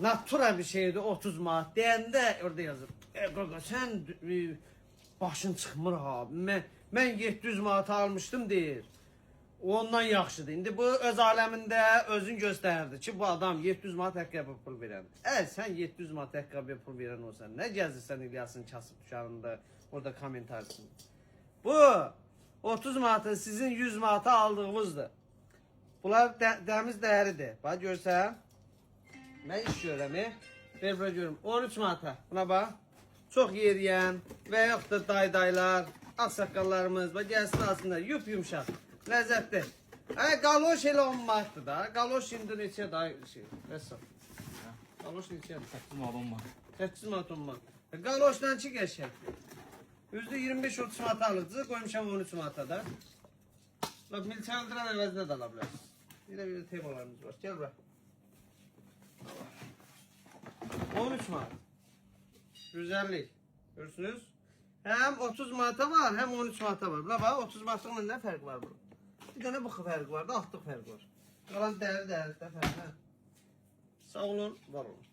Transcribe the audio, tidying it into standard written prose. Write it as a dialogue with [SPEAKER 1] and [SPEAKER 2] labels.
[SPEAKER 1] Natura bir şeydi 30 manat deyəndə orada yazır. Qaqa sən başın çıxmır ha. Mən 700 manat almışdım deyir. Ondan yaxşıdır. İndi bu öz aləmində özün göstərdi ki, bu adam 700 manat həqqəbə pul verən. Sən 700 manat həqqəbə pul verən olsan, nə gəzirsən İlyasın kasıb dükanında, orada komentarsın. Bu 30 manatı sizin 100 manata aldığınızdır. Bunlar dəmiz dəyəridir. Bax görsən. Mən iş görürəm. Ver bura görüm. 13 manata. Buna bax. Çox yeriyən və yaxud da daydaylar, ağsaqqallarımız və gəlsin aslında yumşaq. Ləzzətli. Qaloş elə 10 manatdır da. Qaloş indi neçə daha şey. Vəssalam. Qaloş neçədir?
[SPEAKER 2] 8 manat 10 manat.
[SPEAKER 1] 8 manat 10 manat. Qaloşdan ki qəşəng. %25-30 manat alıcı qoymuşam 13 manata da. Bax milçandıran əvəzinə də ala bilərsiniz. Yine bir temalarımız var. Gel bura. 13 manat. Güzellik. Görürsünüz. Hem 30 manata var hem 13 manata var. Buna bak 30 manatla ne fark var bunun? Bir tane bu fark var da altlıq fark var. Qalan dəyəri də fərq. Sağ olun, var olun.